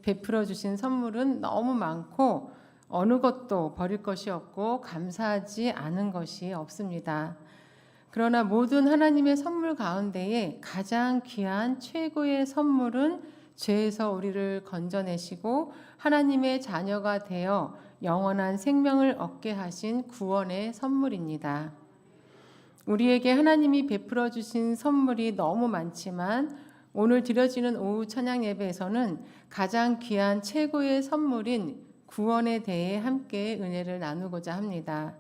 베풀어 주신 선물은 너무 많고 어느 것도 버릴 것이 없고 감사하지 않은 것이 없습니다. 그러나 모든 하나님의 선물 가운데에 가장 귀한 최고의 선물은 죄에서 우리를 건져내시고 하나님의 자녀가 되어 영원한 생명을 얻게 하신 구원의 선물입니다. 우리에게 하나님이 베풀어 주신 선물이 너무 많지만 오늘 드려지는 오후 찬양 예배에서는 가장 귀한 최고의 선물인 구원에 대해 함께 은혜를 나누고자 합니다.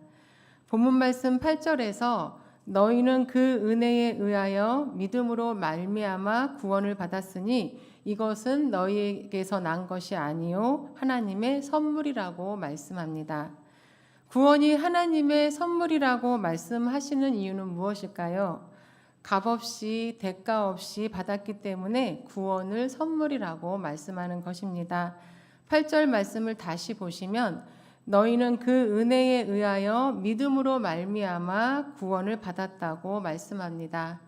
본문 말씀 8절에서 너희는 그 은혜에 의하여 믿음으로 말미암아 구원을 받았으니 이것은 너희에게서 난 것이 아니요 하나님의 선물이라고 말씀합니다. 구원이 하나님의 선물이라고 말씀하시는 이유는 무엇일까요? 값없이 대가 없이 받았기 때문에 구원을 선물이라고 말씀하는 것입니다. 8절 말씀을 다시 보시면 너희는 그 은혜에 의하여 믿음으로 말미암아 구원을 받았다고 말씀합니다.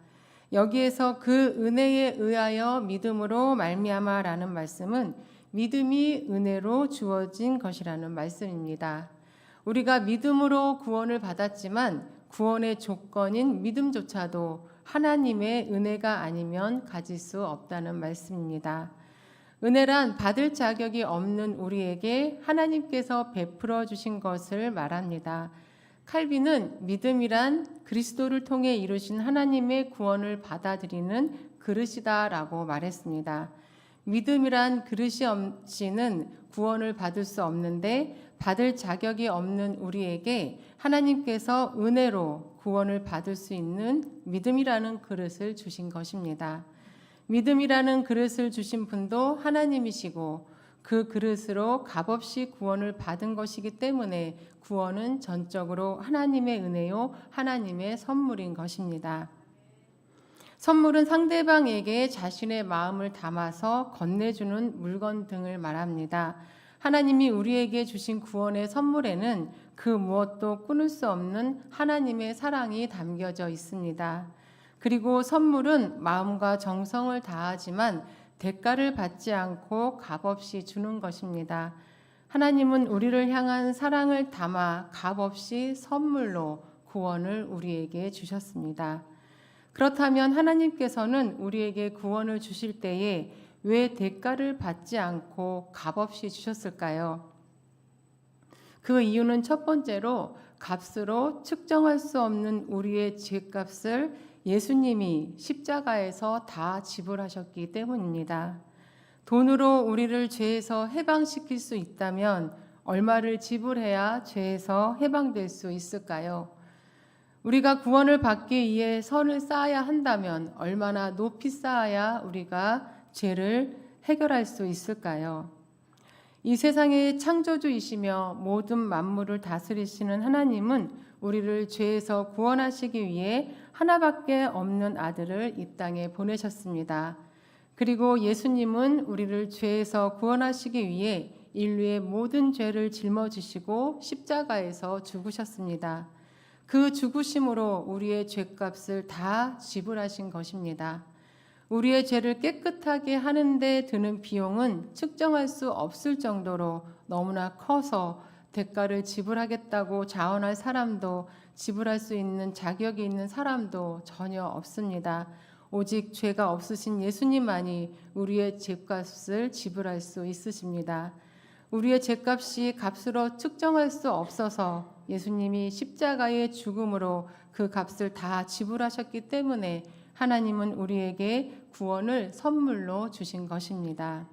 여기에서 그 은혜에 의하여 믿음으로 말미암아라는 말씀은 믿음이 은혜로 주어진 것이라는 말씀입니다. 우리가 믿음으로 구원을 받았지만 구원의 조건인 믿음조차도 하나님의 은혜가 아니면 가질 수 없다는 말씀입니다. 은혜란 받을 자격이 없는 우리에게 하나님께서 베풀어 주신 것을 말합니다. 칼빈은 믿음이란 그리스도를 통해 이루신 하나님의 구원을 받아들이는 그릇이다라고 말했습니다. 믿음이란 그릇이 없이는 구원을 받을 수 없는데 받을 자격이 없는 우리에게 하나님께서 은혜로 구원을 받을 수 있는 믿음이라는 그릇을 주신 것입니다. 믿음이라는 그릇을 주신 분도 하나님이시고 그 그릇으로 값없이 구원을 받은 것이기 때문에 구원은 전적으로 하나님의 은혜요, 하나님의 선물인 것입니다. 선물은 상대방에게 자신의 마음을 담아서 건네주는 물건 등을 말합니다. 하나님이 우리에게 주신 구원의 선물에는 그 무엇도 끊을 수 없는 하나님의 사랑이 담겨져 있습니다. 그리고 선물은 마음과 정성을 다하지만 대가를 받지 않고 값없이 주는 것입니다. 하나님은 우리를 향한 사랑을 담아 값없이 선물로 구원을 우리에게 주셨습니다. 그렇다면 하나님께서는 우리에게 구원을 주실 때에 왜 대가를 받지 않고 값없이 주셨을까요? 그 이유는 첫 번째로 값으로 측정할 수 없는 우리의 죄값을 예수님이 십자가에서 다 지불하셨기 때문입니다. 돈으로 우리를 죄에서 해방시킬 수 있다면 얼마를 지불해야 죄에서 해방될 수 있을까요? 우리가 구원을 받기 위해 선을 쌓아야 한다면 얼마나 높이 쌓아야 우리가 죄를 해결할 수 있을까요? 이 세상의 창조주이시며 모든 만물을 다스리시는 하나님은 우리를 죄에서 구원하시기 위해 하나밖에 없는 아들을 이 땅에 보내셨습니다. 그리고 예수님은 우리를 죄에서 구원하시기 위해 인류의 모든 죄를 짊어지시고 십자가에서 죽으셨습니다. 그 죽으심으로 우리의 죄값을 다 지불하신 것입니다. 우리의 죄를 깨끗하게 하는데 드는 비용은 측정할 수 없을 정도로 너무나 커서 대가를 지불하겠다고 자원할 사람도 지불할 수 있는 자격이 있는 사람도 전혀 없습니다. 오직 죄가 없으신 예수님만이 우리의 죄값을 지불할 수 있으십니다. 우리의 죄값이 값으로 측정할 수 없어서 예수님이 십자가의 죽음으로 그 값을 다 지불하셨기 때문에 하나님은 우리에게 구원을 선물로 주신 것입니다.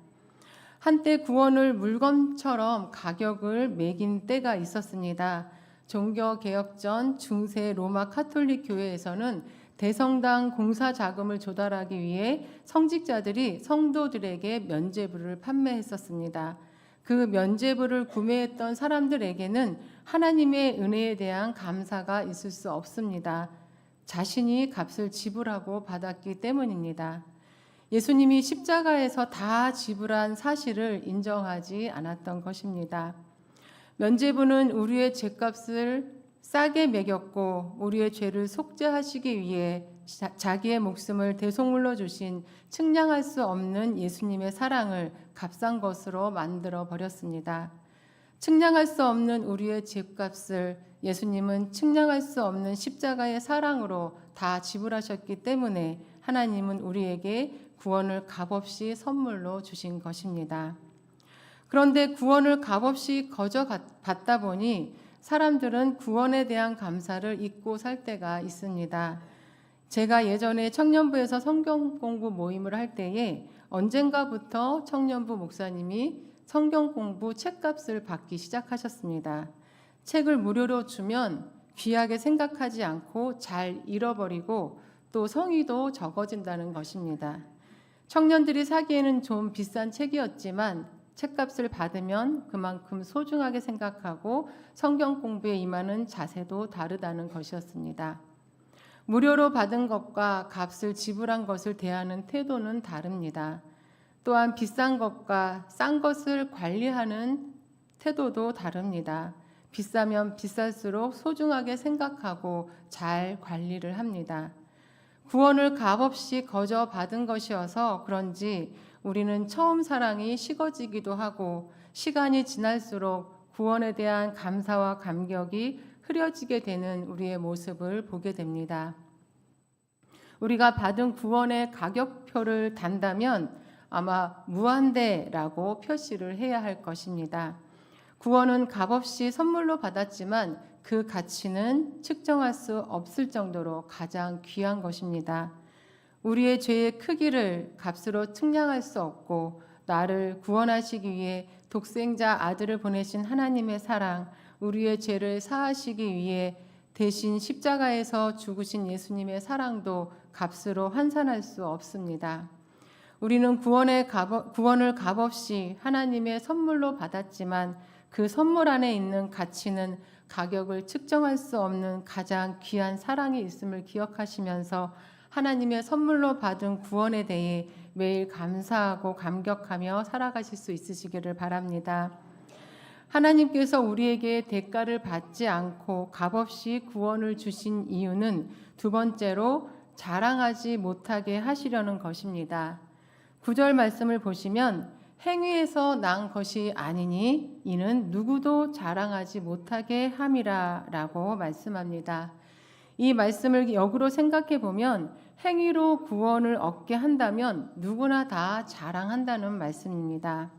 한때 구원을 물건처럼 가격을 매긴 때가 있었습니다. 종교개혁 전 중세 로마 카톨릭 교회에서는 대성당 공사 자금을 조달하기 위해 성직자들이 성도들에게 면죄부를 판매했었습니다. 그 면죄부를 구매했던 사람들에게는 하나님의 은혜에 대한 감사가 있을 수 없습니다. 자신이 값을 지불하고 받았기 때문입니다. 예수님이 십자가에서 다 지불한 사실을 인정하지 않았던 것입니다. 면죄부는 우리의 죄값을 싸게 매겼고 우리의 죄를 속죄하시기 위해 자기의 목숨을 대속물로 주신 측량할 수 없는 예수님의 사랑을 값싼 것으로 만들어 버렸습니다. 측량할 수 없는 우리의 죄값을 예수님은 측량할 수 없는 십자가의 사랑으로 다 지불하셨기 때문에 하나님은 우리에게 구원을 값없이 선물로 주신 것입니다. 그런데 구원을 값없이 거저 받다 보니 사람들은 구원에 대한 감사를 잊고 살 때가 있습니다. 제가 예전에 청년부에서 성경 공부 모임을 할 때에 언젠가부터 청년부 목사님이 성경 공부 책값을 받기 시작하셨습니다. 책을 무료로 주면 귀하게 생각하지 않고 잘 잃어버리고 또 성의도 적어진다는 것입니다. 청년들이 사기에는 좀 비싼 책이었지만 책값을 받으면 그만큼 소중하게 생각하고 성경 공부에 임하는 자세도 다르다는 것이었습니다. 무료로 받은 것과 값을 지불한 것을 대하는 태도는 다릅니다. 또한 비싼 것과 싼 것을 관리하는 태도도 다릅니다. 비싸면 비쌀수록 소중하게 생각하고 잘 관리를 합니다. 구원을 값없이 거저 받은 것이어서 그런지 우리는 처음 사랑이 식어지기도 하고 시간이 지날수록 구원에 대한 감사와 감격이 흐려지게 되는 우리의 모습을 보게 됩니다. 우리가 받은 구원의 가격표를 단다면 아마 무한대라고 표시를 해야 할 것입니다. 구원은 값없이 선물로 받았지만 그 가치는 측정할 수 없을 정도로 가장 귀한 것입니다. 우리의 죄의 크기를 값으로 측량할 수 없고 나를 구원하시기 위해 독생자 아들을 보내신 하나님의 사랑, 우리의 죄를 사하시기 위해 대신 십자가에서 죽으신 예수님의 사랑도 값으로 환산할 수 없습니다. 우리는 구원을 값없이 하나님의 선물로 받았지만 그 선물 안에 있는 가치는 가격을 측정할 수 없는 가장 귀한 사랑이 있음을 기억하시면서 하나님의 선물로 받은 구원에 대해 매일 감사하고 감격하며 살아가실 수 있으시기를 바랍니다. 하나님께서 우리에게 대가를 받지 않고 값없이 구원을 주신 이유는 두 번째로 자랑하지 못하게 하시려는 것입니다. 9절 말씀을 보시면 행위에서 난 것이 아니니 이는 누구도 자랑하지 못하게 함이라 라고 말씀합니다. 이 말씀을 역으로 생각해 보면 행위로 구원을 얻게 한다면 누구나 다 자랑한다는 말씀입니다.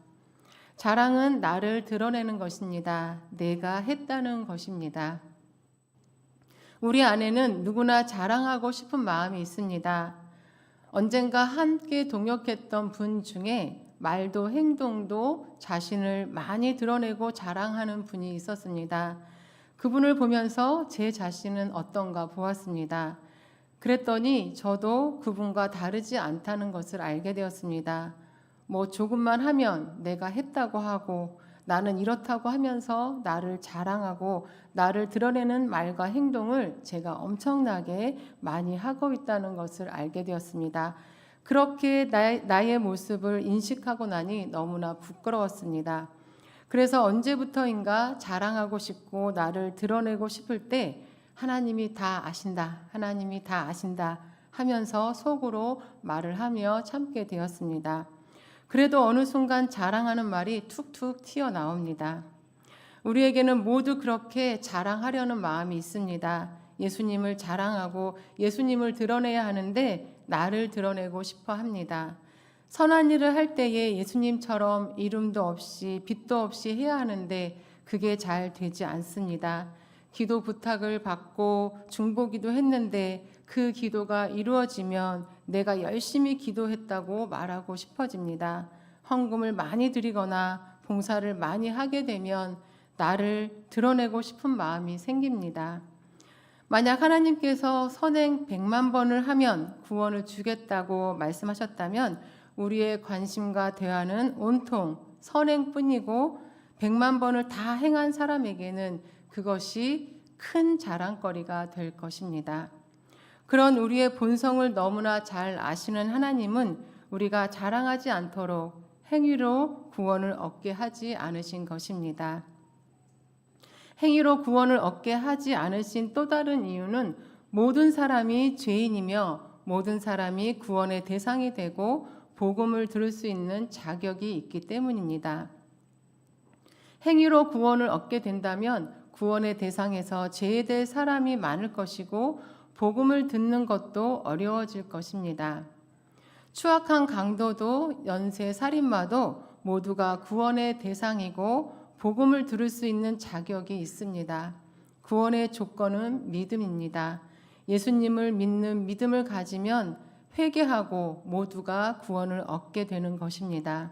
자랑은 나를 드러내는 것입니다. 내가 했다는 것입니다. 우리 안에는 누구나 자랑하고 싶은 마음이 있습니다. 언젠가 함께 동역했던 분 중에 말도 행동도 자신을 많이 드러내고 자랑하는 분이 있었습니다. 그분을 보면서 제 자신은 어떤가 보았습니다. 그랬더니 저도 그분과 다르지 않다는 것을 알게 되었습니다. 뭐 조금만 하면 내가 했다고 하고 나는 이렇다고 하면서 나를 자랑하고 나를 드러내는 말과 행동을 제가 엄청나게 많이 하고 있다는 것을 알게 되었습니다. 그렇게 나의 모습을 인식하고 나니 너무나 부끄러웠습니다. 그래서 언제부터인가 자랑하고 싶고 나를 드러내고 싶을 때 하나님이 다 아신다, 하나님이 다 아신다 하면서 속으로 말을 하며 참게 되었습니다. 그래도 어느 순간 자랑하는 말이 툭툭 튀어나옵니다. 우리에게는 모두 그렇게 자랑하려는 마음이 있습니다. 예수님을 자랑하고 예수님을 드러내야 하는데 나를 드러내고 싶어 합니다. 선한 일을 할 때에 예수님처럼 이름도 없이 빛도 없이 해야 하는데 그게 잘 되지 않습니다. 기도 부탁을 받고 중보기도 했는데 그 기도가 이루어지면 내가 열심히 기도했다고 말하고 싶어집니다. 헌금을 많이 드리거나 봉사를 많이 하게 되면 나를 드러내고 싶은 마음이 생깁니다. 만약 하나님께서 선행 100만 번을 하면 구원을 주겠다고 말씀하셨다면 우리의 관심과 대화는 온통 선행뿐이고 100만 번을 다 행한 사람에게는 그것이 큰 자랑거리가 될 것입니다. 그런 우리의 본성을 너무나 잘 아시는 하나님은 우리가 자랑하지 않도록 행위로 구원을 얻게 하지 않으신 것입니다. 행위로 구원을 얻게 하지 않으신 또 다른 이유는 모든 사람이 죄인이며 모든 사람이 구원의 대상이 되고 복음을 들을 수 있는 자격이 있기 때문입니다. 행위로 구원을 얻게 된다면 구원의 대상에서 제외될 사람이 많을 것이고 복음을 듣는 것도 어려워질 것입니다. 추악한 강도도 연쇄 살인마도 모두가 구원의 대상이고 복음을 들을 수 있는 자격이 있습니다. 구원의 조건은 믿음입니다. 예수님을 믿는 믿음을 가지면 회개하고 모두가 구원을 얻게 되는 것입니다.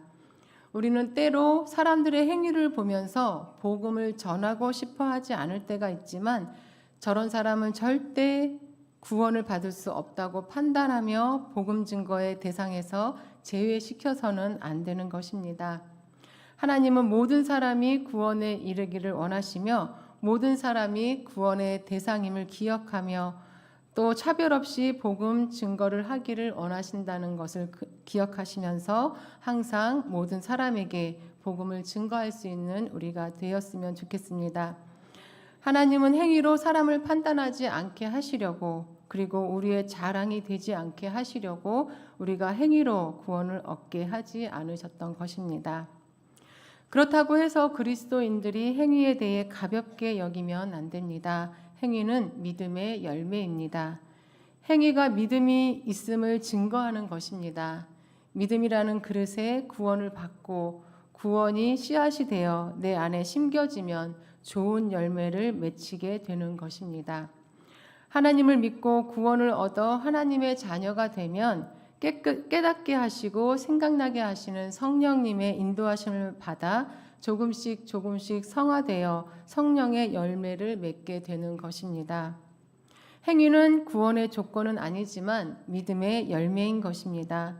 우리는 때로 사람들의 행위를 보면서 복음을 전하고 싶어 하지 않을 때가 있지만 저런 사람은 절대 구원을 받을 수 없다고 판단하며 복음 증거의 대상에서 제외시켜서는 안 되는 것입니다. 하나님은 모든 사람이 구원에 이르기를 원하시며 모든 사람이 구원의 대상임을 기억하며 또 차별 없이 복음 증거를 하기를 원하신다는 것을 기억하시면서 항상 모든 사람에게 복음을 증거할 수 있는 우리가 되었으면 좋겠습니다. 하나님은 행위로 사람을 판단하지 않게 하시려고 그리고 우리의 자랑이 되지 않게 하시려고 우리가 행위로 구원을 얻게 하지 않으셨던 것입니다. 그렇다고 해서 그리스도인들이 행위에 대해 가볍게 여기면 안 됩니다. 행위는 믿음의 열매입니다. 행위가 믿음이 있음을 증거하는 것입니다. 믿음이라는 그릇에 구원을 받고 구원이 씨앗이 되어 내 안에 심겨지면 좋은 열매를 맺히게 되는 것입니다. 하나님을 믿고 구원을 얻어 하나님의 자녀가 되면 깨닫게 하시고 생각나게 하시는 성령님의 인도하심을 받아 조금씩 성화되어 성령의 열매를 맺게 되는 것입니다. 행위는 구원의 조건은 아니지만 믿음의 열매인 것입니다.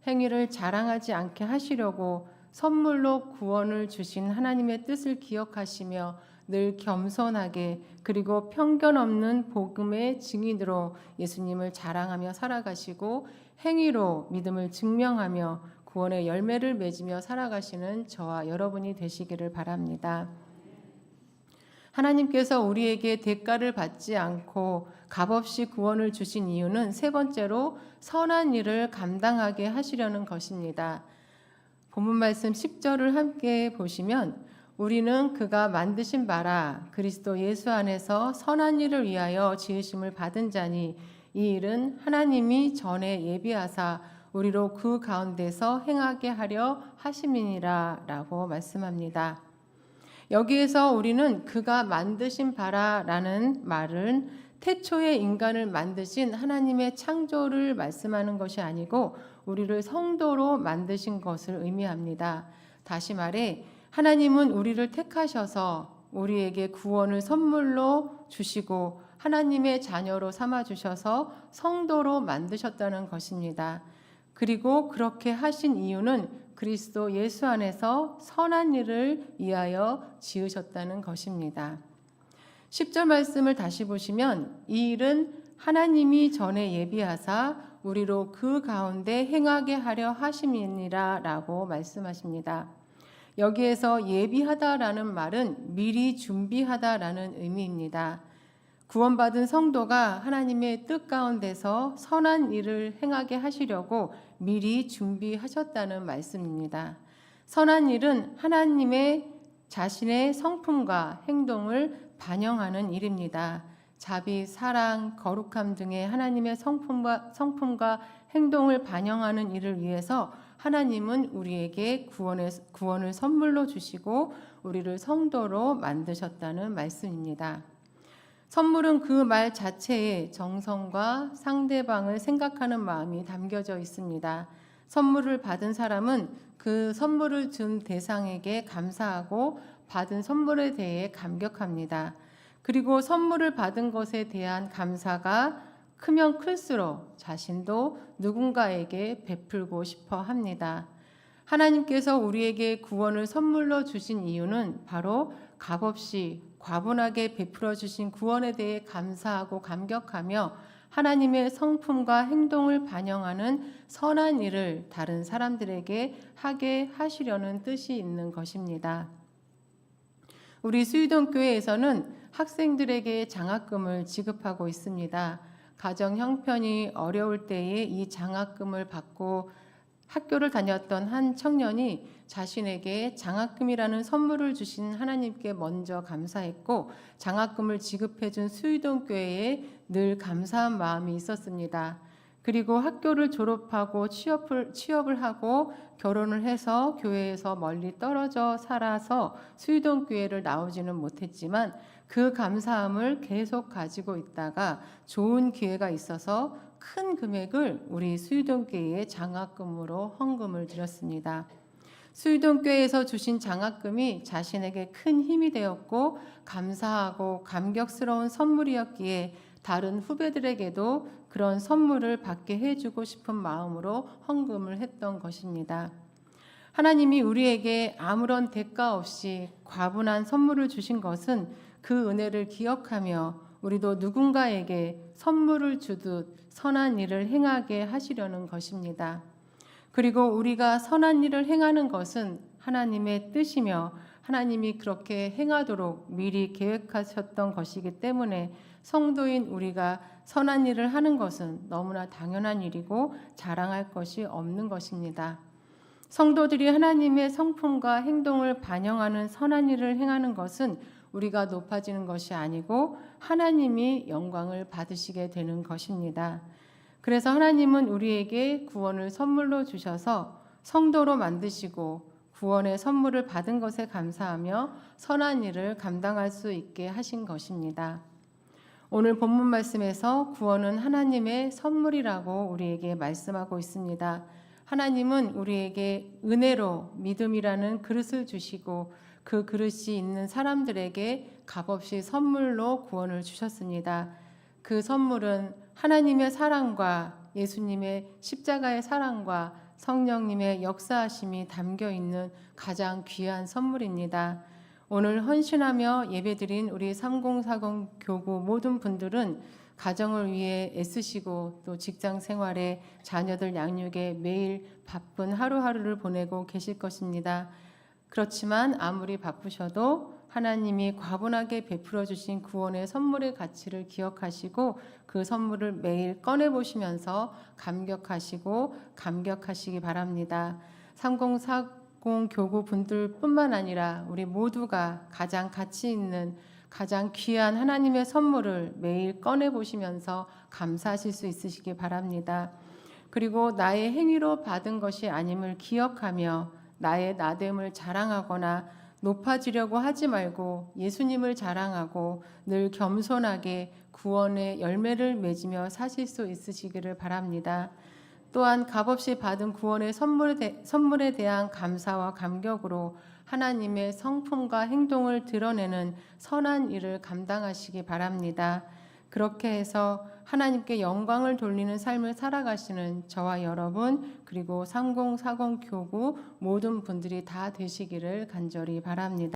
행위를 자랑하지 않게 하시려고 선물로 구원을 주신 하나님의 뜻을 기억하시며 늘 겸손하게 그리고 편견 없는 복음의 증인으로 예수님을 자랑하며 살아가시고 행위로 믿음을 증명하며 구원의 열매를 맺으며 살아가시는 저와 여러분이 되시기를 바랍니다. 하나님께서 우리에게 대가를 받지 않고 값없이 구원을 주신 이유는 세 번째로 선한 일을 감당하게 하시려는 것입니다. 본문 말씀 10절을 함께 보시면 우리는 그가 만드신 바라 그리스도 예수 안에서 선한 일을 위하여 지으심을 받은 자니 이 일은 하나님이 전에 예비하사 우리로 그 가운데서 행하게 하려 하심이니라 라고 말씀합니다. 여기에서 우리는 그가 만드신 바라라는 말은 태초에 인간을 만드신 하나님의 창조를 말씀하는 것이 아니고 우리를 성도로 만드신 것을 의미합니다. 다시 말해 하나님은 우리를 택하셔서 우리에게 구원을 선물로 주시고 하나님의 자녀로 삼아주셔서 성도로 만드셨다는 것입니다. 그리고 그렇게 하신 이유는 그리스도 예수 안에서 선한 일을 위하여 지으셨다는 것입니다. 10절 말씀을 다시 보시면 이 일은 하나님이 전에 예비하사 우리로 그 가운데 행하게 하려 하심이니라 라고 말씀하십니다. 여기에서 예비하다라는 말은 미리 준비하다라는 의미입니다. 구원받은 성도가 하나님의 뜻 가운데서 선한 일을 행하게 하시려고 미리 준비하셨다는 말씀입니다. 선한 일은 하나님의 자신의 성품과 행동을 반영하는 일입니다. 자비, 사랑, 거룩함 등의 하나님의 성품과 행동을 반영하는 일을 위해서 하나님은 우리에게 구원을 선물로 주시고 우리를 성도로 만드셨다는 말씀입니다. 선물은 그 말 자체에 정성과 상대방을 생각하는 마음이 담겨져 있습니다. 선물을 받은 사람은 그 선물을 준 대상에게 감사하고 받은 선물에 대해 감격합니다. 그리고 선물을 받은 것에 대한 감사가 크면 클수록 자신도 누군가에게 베풀고 싶어 합니다. 하나님께서 우리에게 구원을 선물로 주신 이유는 바로 값없이 과분하게 베풀어 주신 구원에 대해 감사하고 감격하며 하나님의 성품과 행동을 반영하는 선한 일을 다른 사람들에게 하게 하시려는 뜻이 있는 것입니다. 우리 수유동교회에서는 학생들에게 장학금을 지급하고 있습니다. 가정 형편이 어려울 때에 이 장학금을 받고 학교를 다녔던 한 청년이 자신에게 장학금이라는 선물을 주신 하나님께 먼저 감사했고, 장학금을 지급해 준 수유동교회에 늘 감사한 마음이 있었습니다. 그리고 학교를 졸업하고 취업을 하고 결혼을 해서 교회에서 멀리 떨어져 살아서 수유동교회를 나오지는 못했지만, 그 감사함을 계속 가지고 있다가 좋은 기회가 있어서 큰 금액을 우리 수유동교회에 장학금으로 헌금을 드렸습니다. 수유동교회에서 주신 장학금이 자신에게 큰 힘이 되었고 감사하고 감격스러운 선물이었기에 다른 후배들에게도 그런 선물을 받게 해주고 싶은 마음으로 헌금을 했던 것입니다. 하나님이 우리에게 아무런 대가 없이 과분한 선물을 주신 것은 그 은혜를 기억하며 우리도 누군가에게 선물을 주듯 선한 일을 행하게 하시려는 것입니다. 그리고 우리가 선한 일을 행하는 것은 하나님의 뜻이며 하나님이 그렇게 행하도록 미리 계획하셨던 것이기 때문에 성도인 우리가 선한 일을 하는 것은 너무나 당연한 일이고 자랑할 것이 없는 것입니다. 성도들이 하나님의 성품과 행동을 반영하는 선한 일을 행하는 것은 우리가 높아지는 것이 아니고 하나님이 영광을 받으시게 되는 것입니다. 그래서 하나님은 우리에게 구원을 선물로 주셔서 성도로 만드시고 구원의 선물을 받은 것에 감사하며 선한 일을 감당할 수 있게 하신 것입니다. 오늘 본문 말씀에서 구원은 하나님의 선물이라고 우리에게 말씀하고 있습니다. 하나님은 우리에게 은혜로 믿음이라는 그릇을 주시고 그 그릇이 있는 사람들에게 값없이 선물로 구원을 주셨습니다. 그 선물은 하나님의 사랑과 예수님의 십자가의 사랑과 성령님의 역사하심이 담겨 있는 가장 귀한 선물입니다. 오늘 헌신하며 예배드린 우리 3040 교구 모든 분들은 가정을 위해 애쓰시고 또 직장 생활에 자녀들 양육에 매일 바쁜 하루하루를 보내고 계실 것입니다. 그렇지만 아무리 바쁘셔도 하나님이 과분하게 베풀어 주신 구원의 선물의 가치를 기억하시고 그 선물을 매일 꺼내 보시면서 감격하시기 바랍니다. 3040 교구 분들뿐만 아니라 우리 모두가 가장 가치 있는 가장 귀한 하나님의 선물을 매일 꺼내 보시면서 감사하실 수 있으시기 바랍니다. 그리고 나의 행위로 받은 것이 아님을 기억하며 나의 나됨을 자랑하거나 높아지려고 하지 말고 예수님을 자랑하고 늘 겸손하게 구원의 열매를 맺으며 사실 수 있으시기를 바랍니다. 또한 값없이 받은 구원의 선물에 대한 감사와 감격으로 하나님의 성품과 행동을 드러내는 선한 일을 감당하시기 바랍니다. 그렇게 해서 하나님께 영광을 돌리는 삶을 살아가시는 저와 여러분 그리고 3040 교구 모든 분들이 다 되시기를 간절히 바랍니다.